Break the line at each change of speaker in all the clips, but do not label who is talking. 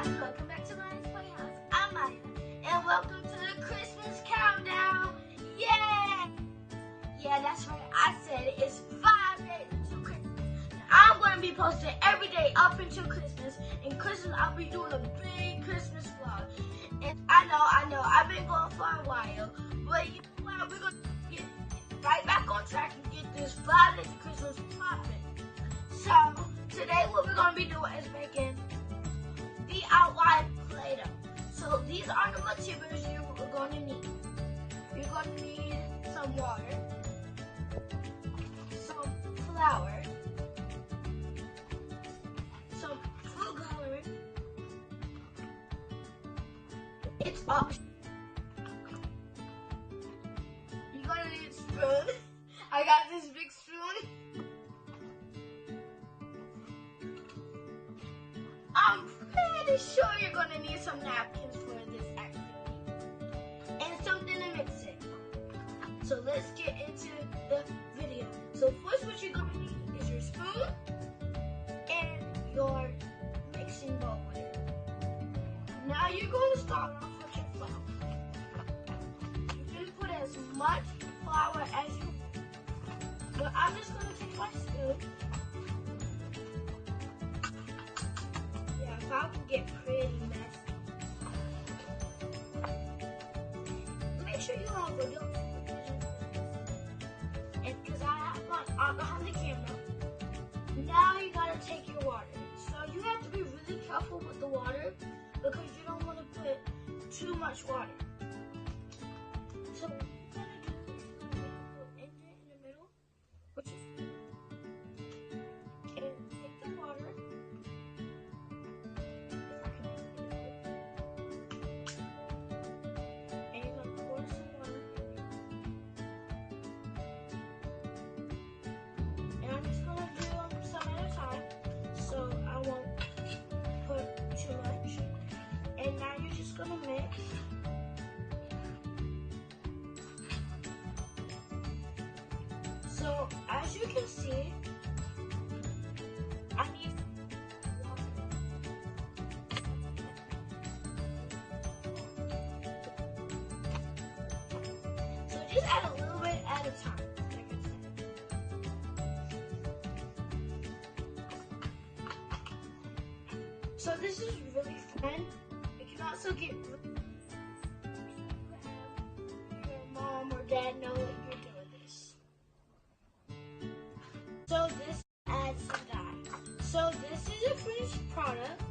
guys, welcome back to Maya's Playhouse. I'm Maya, and welcome to the Christmas countdown. Yay! Yeah, that's right. I said it's 5 days until Christmas. And I'm going to be posting every day up until Christmas. And Christmas, I'll be doing a big Christmas vlog. And I know, I've been going for a while, but you know what? We're going to get right back on track and get this 5 days of Christmas popping. So today, what we're going to be doing is making DIY Play-Doh. So these are the materials you're going to need. You're going to need some water, some flour, some food coloring. It's optional. You're going to need a spoon. I got this big spoon. I'm pretty sure you're going to need some napkins for this activity and something to mix it. So let's get into the video. So first what you're going to need is your spoon and your mixing bowl with it. Now you're going to start off with your flour. You can put as much flour as you want, but I'm just going to take my spoon. I can get pretty messy. Make sure you have a good supervision for this. And because I have one behind the camera. Now you gotta take your water. So you have to be really careful with the water because you don't want to put too much water. So what you're gonna do is you're gonna make a little indent in the middle, which is good. And take the water. And now you're just gonna mix. So as you can see, I need water. So just add a little bit at a time, like I said. So this is really fun. Also get your mom or dad know that you're doing this. So this adds some dye. So this is a finished product.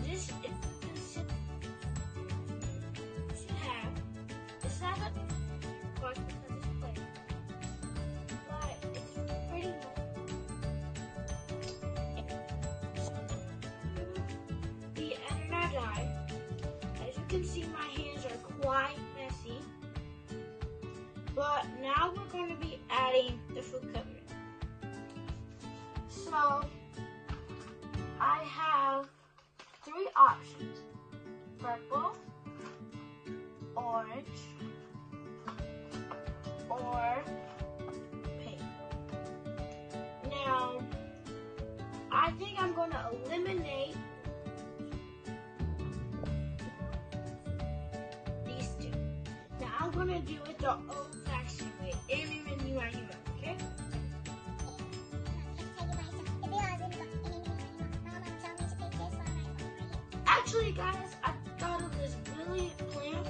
This is the consistency you should have. It's not a of course because it's play, but it's pretty much. The adding our dye. You can see my hands are quite messy, but now we're going to be adding the food coloring. So I have 3 options: purple, orange, or pink. Now I think I'm going to eliminate I'm gonna do it the old-fashioned way. Okay? Actually, guys, I thought of this brilliant plan.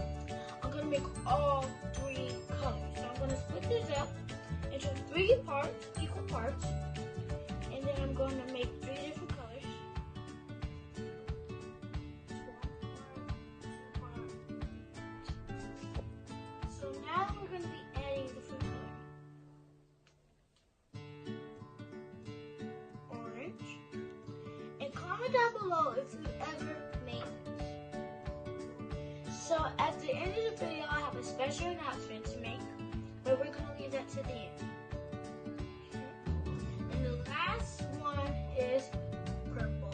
I'm gonna make all 3 colors. So I'm gonna split this up into 3 parts, equal parts, and then I'm gonna make 3 different colors. Now we're going to be adding the food coloring. Orange. And comment down below if you ever made this. So at the end of the video, I have a special announcement to make, but we're going to leave that to the end. And the last one is purple.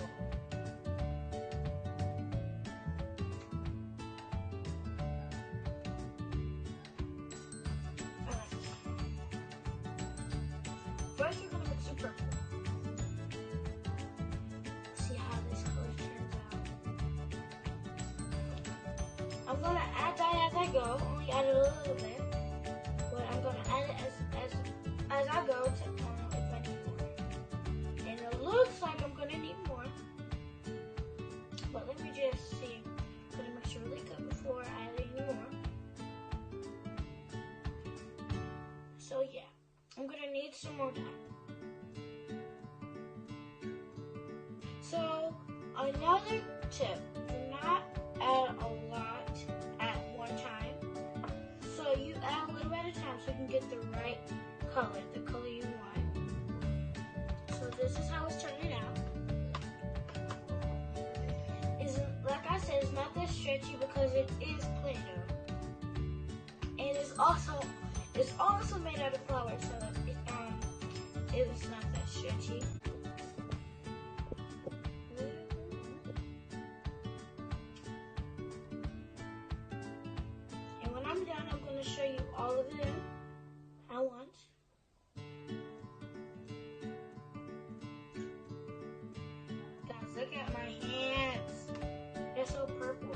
First, we're going to mix the purple. See how this color turns out. I'm gonna add dye as I go, only add it a little bit, but I'm gonna add it as I go to if I need more. And it looks like I'm gonna need more, but let me just see. I'm gonna mix it really good before adding more. So yeah, I'm gonna need some more dye. So another tip, do not add a lot at one time. So you add a little at a time so you can get the right color, the color you want. So this is how it's turning out. Like I said, it's not that stretchy because it is Play-Doh. And it's also made out of flour, so it's not that stretchy. And when I'm done, I'm going to show you all of them at once. Guys, look at my hands. They're so purple.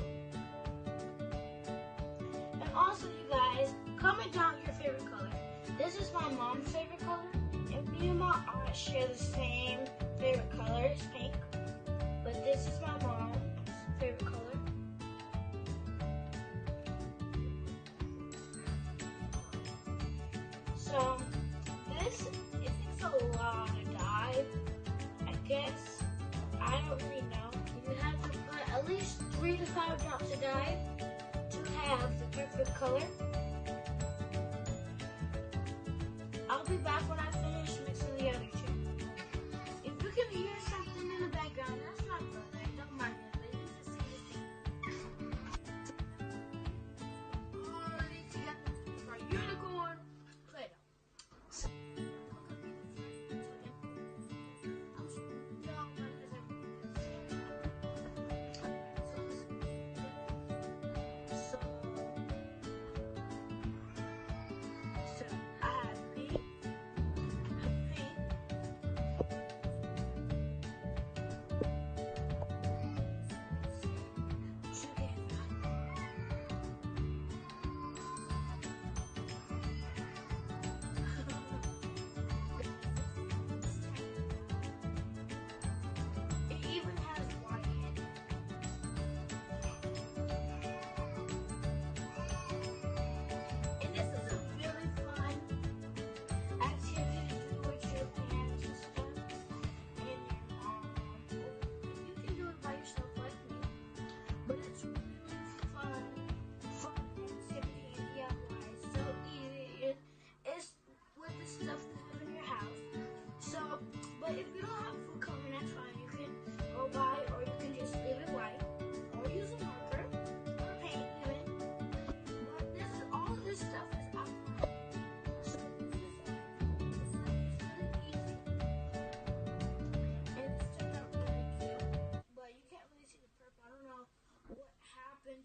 And also, you guys, comment down your favorite color. This is my mom's favorite color, and me and my aunt share the same favorite color, it's pink. But this is my mom's favorite color. So this, it takes a lot of dye. I guess, I don't really know. You have to put at least 3 to 5 drops of dye to have the perfect color. I'll be back when I finish mixing the other two. If you can hear something in the background, that's not good. Don't mind it. But you can see the thing. Already together for unicorn Play-Doh.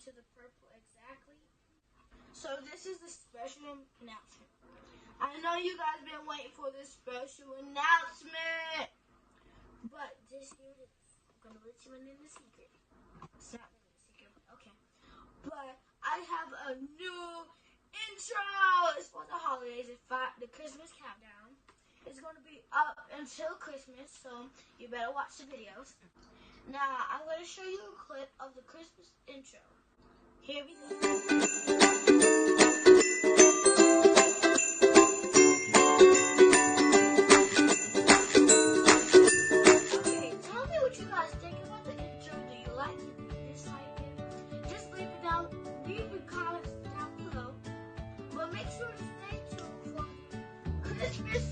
To the purple exactly. So this is the special announcement. I know you guys been waiting for this special announcement, but this here it is. I'm gonna let you in the secret. It's not really a secret, but okay. But I have a new intro. It's for the holidays. It's the Christmas countdown. It's gonna be up until Christmas, so you better watch the videos. Now I'm gonna show you a clip of the Christmas intro. Here we go. Okay, tell me what you guys think about the intro. Do you like it? Do you dislike it? Just leave your comments down below. But make sure to stay tuned for Christmas.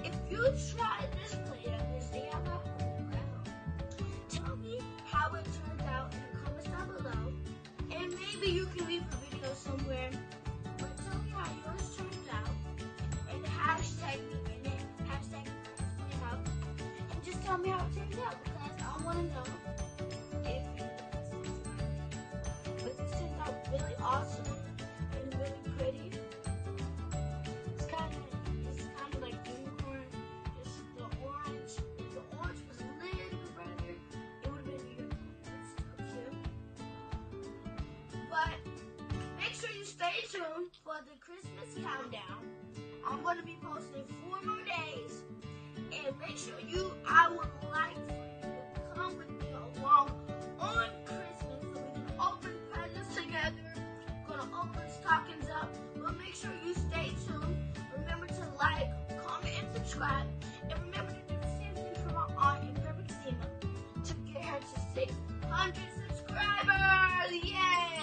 If you try this Play-Doh, this DIY Play-Doh at home, tell me how it turned out in the comments down below. And maybe you can leave a video somewhere. But tell me how yours turned out. And hashtag me in it. Hashtag Play-Doh. And just tell me how it turned out, because I want to know if you but this turned out really awesome and really pretty. It's kind of like unicorn. Just the orange. If the orange was a little bit brighter, it would have been unicorn. It's so cute. stay tuned for the Christmas countdown. I'm going to be posting 4 more days. And make sure I would like for you to come with me along on Christmas so we can open presents together. We're going to open stockings up. But make sure you stay tuned. Remember to like, comment, and subscribe. And remember to do the same thing for my aunt and Perfect Sima to get her to 600 subscribers. Yay!